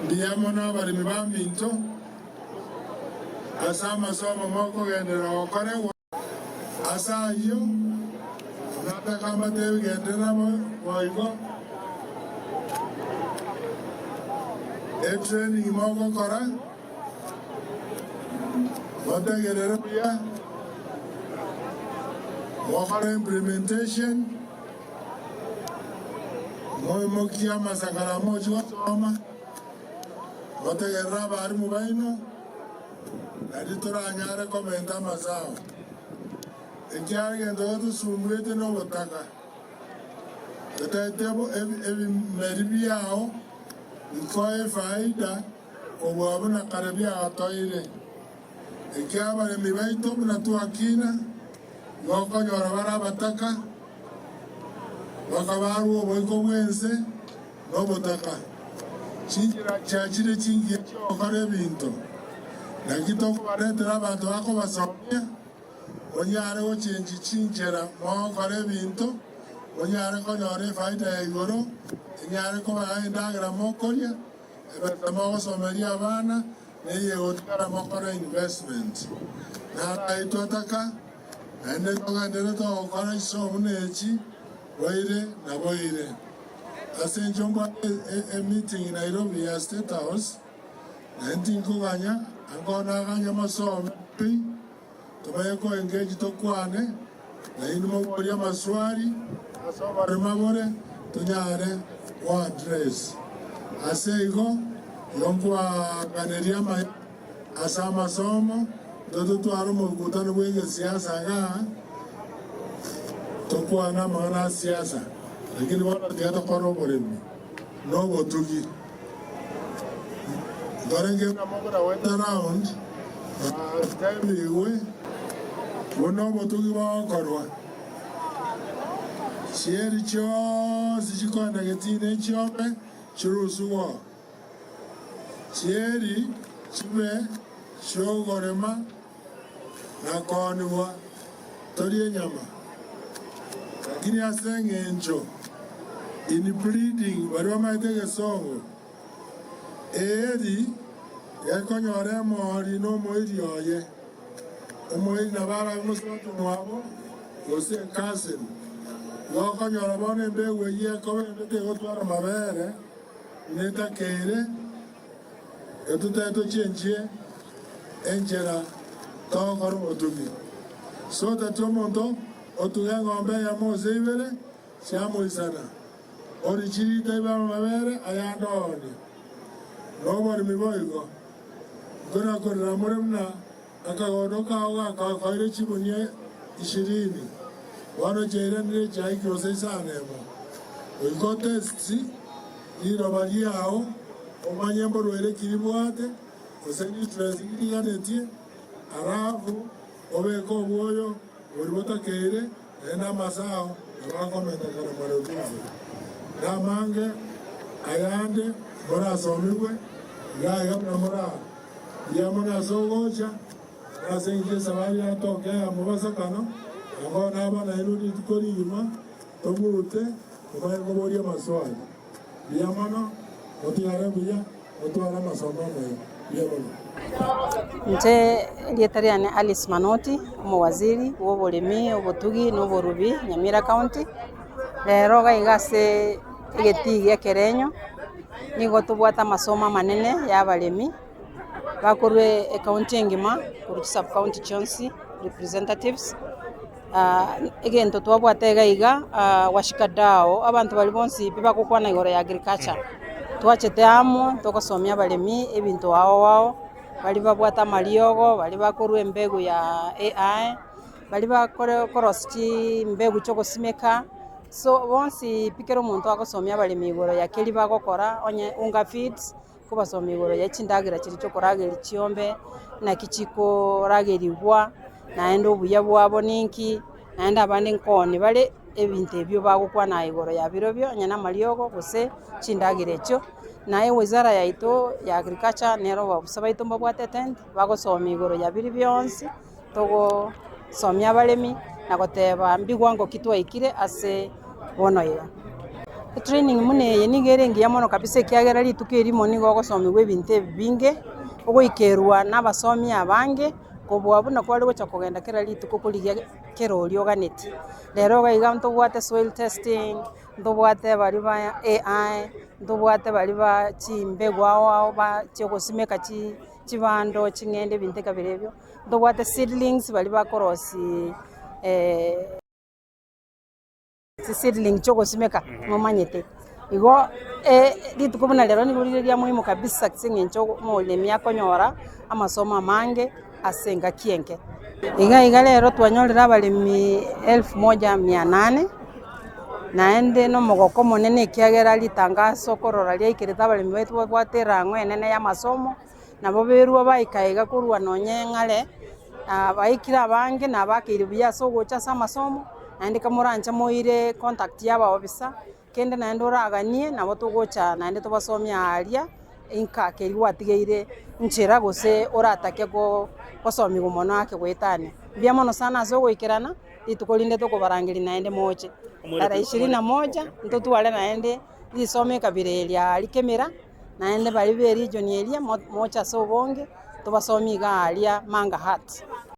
ndiyamona bali mibambinto asa masomo moko gendera okorewa asa iyo nataka matewi gendera boigo training moko kora bategerere buya wakora implementation mokia masakara mochi watoma bategerera bari mubaino naditora anyare komenta masao ekyage ndo tusumwete no botaka tetebo ebi meribi yao ikoe faida obwabona karabia atoire ekyaba le mibaito na tuakina yoko nyora bara bataka wakabaru oboiko bwense no botaka chingira chachire chingie okare binto nakito kubaretera abantu bako basomya onyare ochenji chinjera okare binto onyare konyore faida ya igoro nyare ko baindagira mokoria ebetamo someria abana neye otkara mokora investment na aitotaka ende kogandere to okora isomunechi boire na boire asenjomba a meeting in Nairobi ya State House kuganya angona ganya masomo pi tubaye ko engage to kwane na inmo boria maswali asoba remabore tunyare wa address aseigo yonkwa kaneria ma asa masomo todo tuaro mukutano bwenge siasa ga tokwana mana siasa lakini wala tiata koro boremi no botugi dorenge na mobra went around time iwe wono botugi wa korwa sieri cho sichikonda getine chope chirusuwa sieri chibe shogorema na konwa torie nyama lakini asengencho in bleeding barwa maitege songo eri yakonyore mori no moiri oye omoiri na bara musoto mwabo ose cousin wakonyora bone mbewe ye kobe ndete gotwara mabere neta kere etuteto chenjie enjera tokoro otugi so tatomondo otuga ngombe ya mozebere siamo isana orichiri taiba mabere ayandone nobody miboigo gona korra moremna akagodoka oga akaire chibunie 20 wano jere nire chai kyose sanemo oiko testi iro bariao omanyembo rwere kiribwate oseni transigiri ganetie arafu obeko boyo oribota kere ena masao abakomenta kana marotuzo damange ayande bora somiwe ya na mora ya mona sogocha asenje sabari atoke amubasa kano ngona bana irudi tukori yuma tomurute obaye ngoboria maswali ya mona otiara buya otwara masomo ya mona nje lietariane Alice Manoti umuwaziri w'oburimi obutugi n'oburubi Nyamira County lero gaigase igeti ya Kerenyo nigo tubwata masomo manene y'abalemi bakorwe county engima kuri sub county chonsi representatives egento twabwate gaiga washikadao abantu bali bonsi bibakukwana igoro ya agriculture twachete amo tokosomya abalemi ebintu wao bali babwata maliogo bali bakorwe mbegu ya AI bali bakore korosti mbegu chokosimeka so bonsi pikero muntu akosomya abalemi igoro ya keli bagokora onye unga feeds kubasomya igoro ya chindagira chiri chokoragera chiombe na kichiko rageribwa naenda obuya bwabo ninki naenda abandi nkoni bale ebintu ebyo bagukwana igoro ya birobyo nyana maliogo gose chindagira echo naye wizara yaito ya agriculture nero babusaba itomba bwate tent bagosoma igoro ya biri byonsi togo somya abalemi nagoteba mbigwango kitwa ikire ase bono ya training mune nigere ngiya mono kabisa kiagera rituko erimo nigo gosomiwa ebinto binge ogoikerwa n'abasomi abange kobwa buna kwari gocha kogenda kera rituko kurigia kerori oganeti rero gaiga ntobwate soil testing ntobwate bari ba AI ntobwate bari ba chimbegu ao ba chiogosimeka chibando ching'ende ebinto kabirebio ntobwate seedlings bari bakorosi seedling chogosimeka momanyete igo rituko buna rero nigoriria muhimu kabisa sing'encho molemi akonyora amasomo amange asenga kienke iga rero twanyorera abaremi 1800 naende nomogoko monene ekiagera ritangaso korora riaikirete abaremi baitu babwate erang'o enene ya amasomo nabo berwa baika iga korwa nonye ng'are baikire abange nabakeire buya ase ogocha ase amasomo naende kamoranche moire contact yaba officer kende naende oraganie nabo togocha naende tobasomia aria inka keri gwatigeire nchera gose oratake gosomiwa mono ake goetane mbia mono sana ase ogoikerana rituko rinde tokobarangeri naende moche tarehe 21 ntotware naende risomo ekabira eria rikemera naende bari be region eria mocha ase obonge tobasomi iga aria Manga Heart.